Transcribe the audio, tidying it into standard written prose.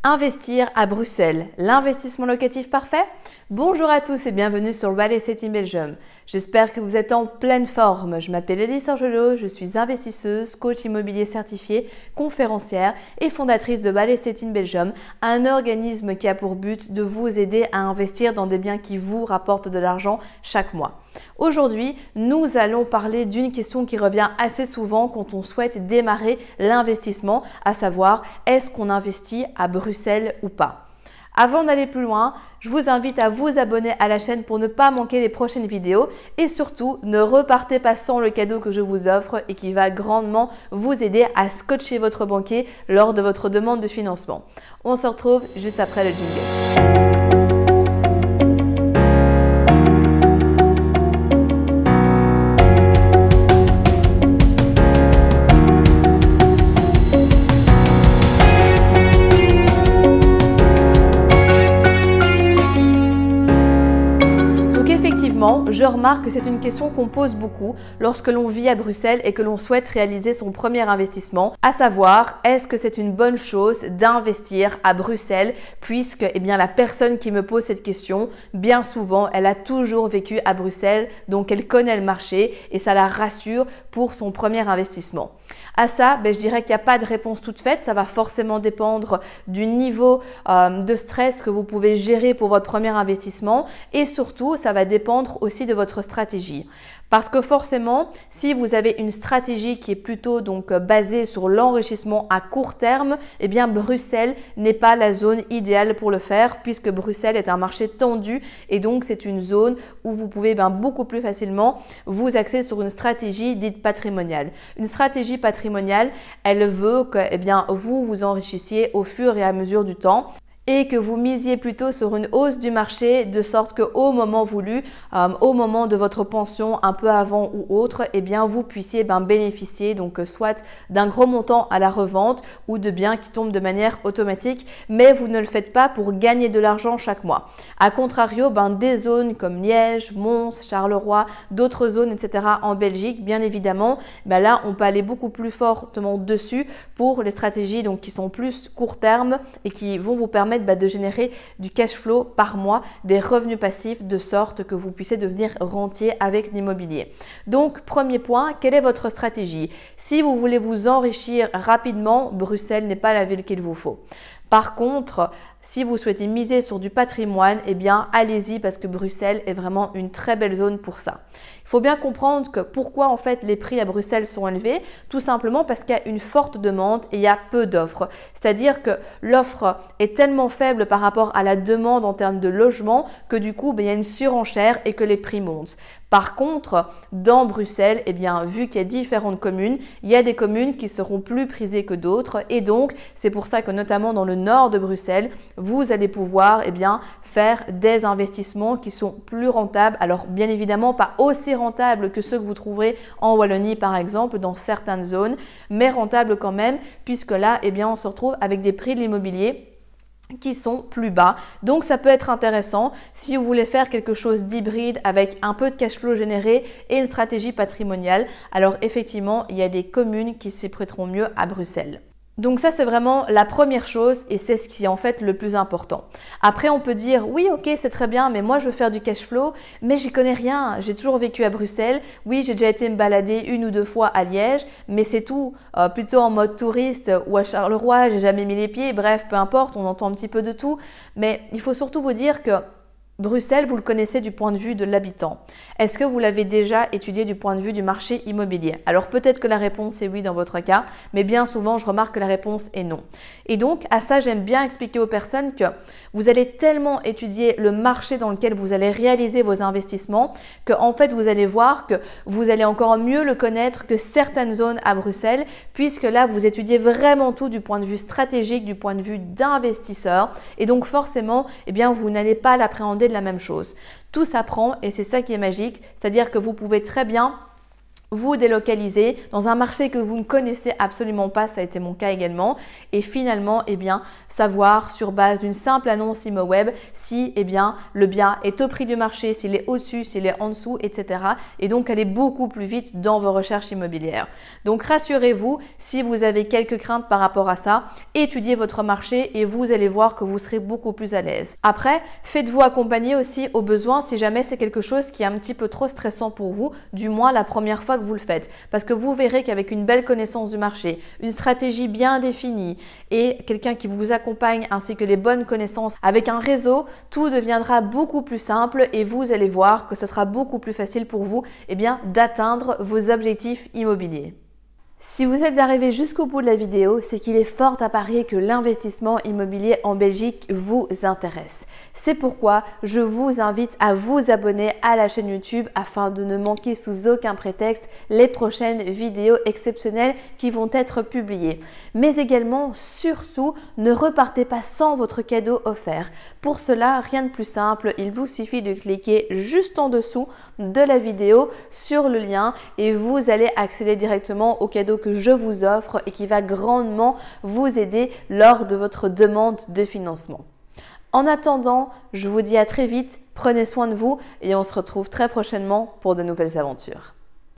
Investir à Bruxelles, l'investissement locatif parfait? Bonjour à tous et bienvenue sur Real Estate in Belgium. J'espère que vous êtes en pleine forme. Je m'appelle Elise Angelot, je suis investisseuse, coach immobilier certifié, conférencière et fondatrice de Real Estate in Belgium, un organisme qui a pour but de vous aider à investir dans des biens qui vous rapportent de l'argent chaque mois. Aujourd'hui, nous allons parler d'une question qui revient assez souvent quand on souhaite démarrer l'investissement, à savoir est-ce qu'on investit à Bruxelles ou pas? Avant d'aller plus loin, je vous invite à vous abonner à la chaîne pour ne pas manquer les prochaines vidéos et surtout ne repartez pas sans le cadeau que je vous offre et qui va grandement vous aider à scotcher votre banquier lors de votre demande de financement. On se retrouve juste après le jingle. Je remarque que c'est une question qu'on pose beaucoup lorsque l'on vit à Bruxelles et que l'on souhaite réaliser son premier investissement, à savoir est-ce que c'est une bonne chose d'investir à Bruxelles puisque la personne qui me pose cette question, bien souvent, elle a toujours vécu à Bruxelles, donc elle connaît le marché et ça la rassure pour son premier investissement. À ça, je dirais qu'il n'y a pas de réponse toute faite. Ça va forcément dépendre du niveau de stress que vous pouvez gérer pour votre premier investissement et surtout, ça va dépendre aussi de votre stratégie. Parce que forcément, si vous avez une stratégie qui est plutôt basée sur l'enrichissement à court terme, Bruxelles n'est pas la zone idéale pour le faire puisque Bruxelles est un marché tendu et donc c'est une zone où vous pouvez beaucoup plus facilement vous axer sur une stratégie dite patrimoniale. Une stratégie patrimoniale, elle veut que vous vous enrichissiez au fur et à mesure du temps et que vous misiez plutôt sur une hausse du marché de sorte qu'au moment voulu, au moment de votre pension, un peu avant ou autre, vous puissiez bénéficier soit d'un gros montant à la revente ou de biens qui tombent de manière automatique, mais vous ne le faites pas pour gagner de l'argent chaque mois. A contrario, des zones comme Liège, Mons, Charleroi, d'autres zones, etc. en Belgique, bien évidemment, là, on peut aller beaucoup plus fortement dessus pour les stratégies qui sont plus court terme et qui vont vous permettre de générer du cash flow par mois, des revenus passifs de sorte que vous puissiez devenir rentier avec l'immobilier. Donc, premier point, quelle est votre stratégie? Si vous voulez vous enrichir rapidement, Bruxelles n'est pas la ville qu'il vous faut. Par contre, si vous souhaitez miser sur du patrimoine, allez-y parce que Bruxelles est vraiment une très belle zone pour ça. Il faut bien comprendre que pourquoi en fait les prix à Bruxelles sont élevés, tout simplement parce qu'il y a une forte demande et il y a peu d'offres. C'est-à-dire que l'offre est tellement faible par rapport à la demande en termes de logement que du coup, il y a une surenchère et que les prix montent. Par contre, dans Bruxelles, vu qu'il y a différentes communes, il y a des communes qui seront plus prisées que d'autres et donc c'est pour ça que notamment dans le nord de Bruxelles, vous allez pouvoir faire des investissements qui sont plus rentables. Alors bien évidemment pas aussi rentables que ceux que vous trouverez en Wallonie par exemple dans certaines zones, mais rentables quand même puisque là on se retrouve avec des prix de l'immobilier qui sont plus bas. Donc ça peut être intéressant si vous voulez faire quelque chose d'hybride avec un peu de cash flow généré et une stratégie patrimoniale. Alors effectivement, il y a des communes qui s'y prêteront mieux à Bruxelles. Donc ça, c'est vraiment la première chose et c'est ce qui est en fait le plus important. Après, on peut dire oui, ok, c'est très bien, mais moi, je veux faire du cash flow, mais j'y connais rien. J'ai toujours vécu à Bruxelles. Oui, j'ai déjà été me balader une ou deux fois à Liège, mais c'est tout. Plutôt en mode touriste ou à Charleroi, j'ai jamais mis les pieds. Bref, peu importe, on entend un petit peu de tout. Mais il faut surtout vous dire que Bruxelles, vous le connaissez du point de vue de l'habitant. Est-ce que vous l'avez déjà étudié du point de vue du marché immobilier? Alors peut-être que la réponse est oui dans votre cas, mais bien souvent je remarque que la réponse est non. Et donc à ça, j'aime bien expliquer aux personnes que vous allez tellement étudier le marché dans lequel vous allez réaliser vos investissements que en fait vous allez voir que vous allez encore mieux le connaître que certaines zones à Bruxelles puisque là vous étudiez vraiment tout du point de vue stratégique, du point de vue d'investisseur et donc forcément vous n'allez pas l'appréhender de la même chose. Tout s'apprend et c'est ça qui est magique, c'est-à-dire que vous pouvez très bien vous délocaliser dans un marché que vous ne connaissez absolument pas, ça a été mon cas également, et finalement, savoir sur base d'une simple annonce ImmoWeb si, le bien est au prix du marché, s'il est au-dessus, s'il est en dessous, etc. Et donc, aller beaucoup plus vite dans vos recherches immobilières. Donc, rassurez-vous, si vous avez quelques craintes par rapport à ça, étudiez votre marché et vous allez voir que vous serez beaucoup plus à l'aise. Après, faites-vous accompagner aussi au besoin si jamais c'est quelque chose qui est un petit peu trop stressant pour vous, du moins la première fois que vous le faites. Parce que vous verrez qu'avec une belle connaissance du marché, une stratégie bien définie et quelqu'un qui vous accompagne ainsi que les bonnes connaissances avec un réseau, tout deviendra beaucoup plus simple et vous allez voir que ce sera beaucoup plus facile pour vous d'atteindre vos objectifs immobiliers. Si vous êtes arrivé jusqu'au bout de la vidéo, c'est qu'il est fort à parier que l'investissement immobilier en Belgique vous intéresse. C'est pourquoi je vous invite à vous abonner à la chaîne YouTube afin de ne manquer sous aucun prétexte les prochaines vidéos exceptionnelles qui vont être publiées. Mais également, surtout, ne repartez pas sans votre cadeau offert. Pour cela, rien de plus simple, il vous suffit de cliquer juste en dessous de la vidéo sur le lien et vous allez accéder directement au cadeau que je vous offre et qui va grandement vous aider lors de votre demande de financement. En attendant, je vous dis à très vite, prenez soin de vous et on se retrouve très prochainement pour de nouvelles aventures.